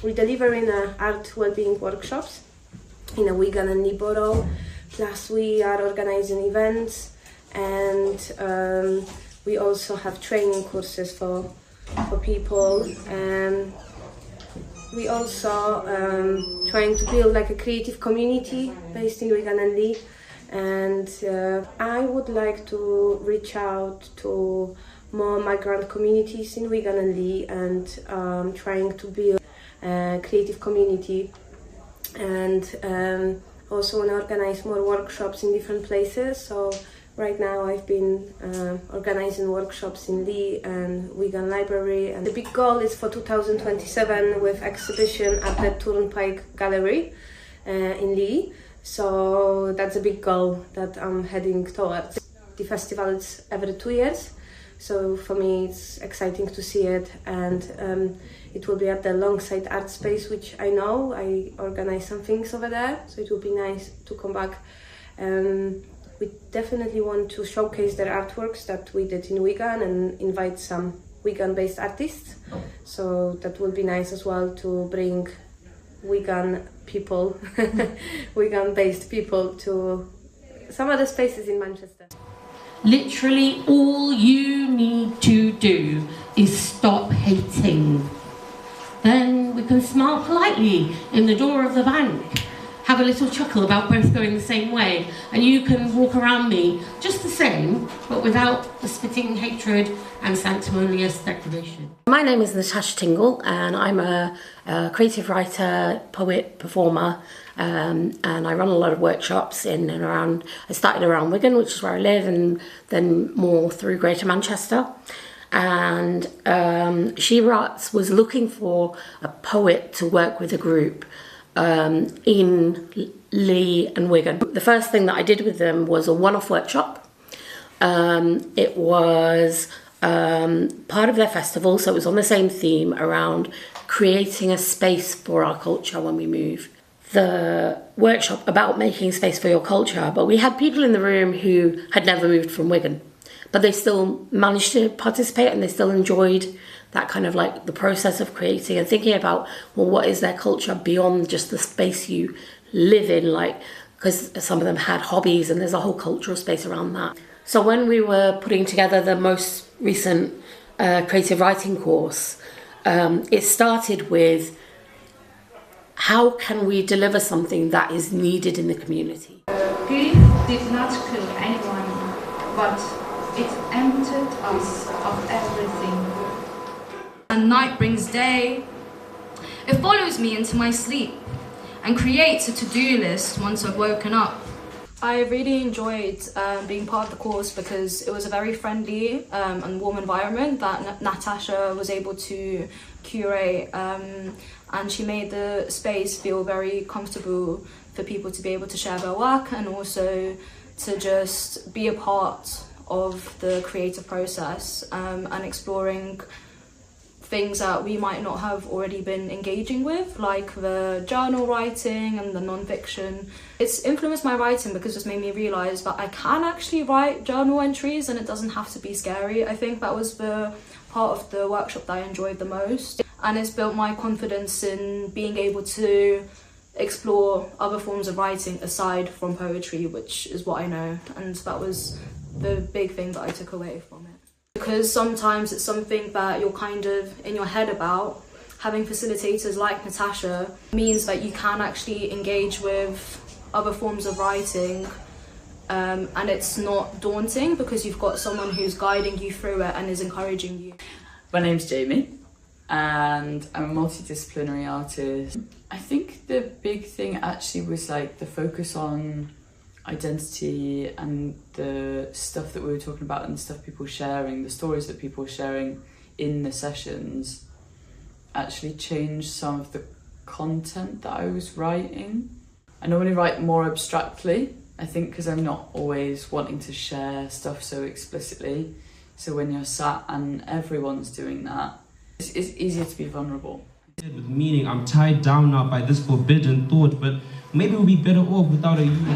We're delivering art well-being workshops in a Wigan and Lee borough, plus we are organising events, and we also have training courses for people, and we also trying to build like a creative community based in Wigan and Lee, and I would like to reach out to more migrant communities in Wigan and Lee, and trying to build a creative community, and also want to organize more workshops in different places. So right now I've been organizing workshops in Lee and Wigan Library, and the big goal is for 2027 with exhibition at the Turnpike Gallery in Lee. So that's a big goal that I'm heading towards. The festival is every 2 years, so for me it's exciting to see it, and it will be at the Longside Art Space, which I know I organize some things over there, so it will be nice to come back. We definitely want to showcase their artworks that we did in Wigan and invite some Wigan-based artists, so that will be nice as well to bring Wigan people, Wigan-based people to some other spaces in Manchester. Literally all you need to do is stop hating. Then we can smile politely in the door of the bank, have a little chuckle about both going the same way, and you can walk around me just the same, but without the spitting hatred and sanctimonious declaration. My name is Natasha Tingle, and I'm a creative writer, poet, performer, and I run a lot of workshops in and around. I started around Wigan, which is where I live, and then more through Greater Manchester. And She Writes was looking for a poet to work with a group in Lee and Wigan. The first thing that I did with them was a one-off workshop. It was part of their festival, so it was on the same theme around creating a space for our culture when we move. The workshop about making space for your culture, but we had people in the room who had never moved from Wigan, but they still managed to participate, and they still enjoyed that kind of like the process of creating and thinking about, well, what is their culture beyond just the space you live in, like, because some of them had hobbies and there's a whole cultural space around that. So when we were putting together the most recent creative writing course, it started with, how can we deliver something that is needed in the community? Grief did not kill anyone, but it emptied us of everything. And night brings day. It follows me into my sleep and creates a to-do list once I've woken up. I really enjoyed being part of the course because it was a very friendly and warm environment that Natasha was able to curate, and she made the space feel very comfortable for people to be able to share their work and also to just be a part of the creative process and exploring things that we might not have already been engaging with, like the journal writing and the non-fiction. It's influenced my writing because it's made me realise that I can actually write journal entries and it doesn't have to be scary. I think that was the part of the workshop that I enjoyed the most, and it's built my confidence in being able to explore other forms of writing aside from poetry, which is what I know, and that was the big thing that I took away from it. Because sometimes it's something that you're kind of in your head about. Having facilitators like Natasha means that you can actually engage with other forms of writing, and it's not daunting because you've got someone who's guiding you through it and is encouraging you. My name's Jamie and I'm a multidisciplinary artist. I think the big thing actually was like the focus on identity and the stuff that we were talking about and the stuff people were sharing, the stories that people were sharing in the sessions actually changed some of the content that I was writing. I normally write more abstractly, I think, because I'm not always wanting to share stuff so explicitly. So when you're sat and everyone's doing that, it's easier to be vulnerable. With meaning, I'm tied down now by this forbidden thought, but maybe we'll be better off without a you.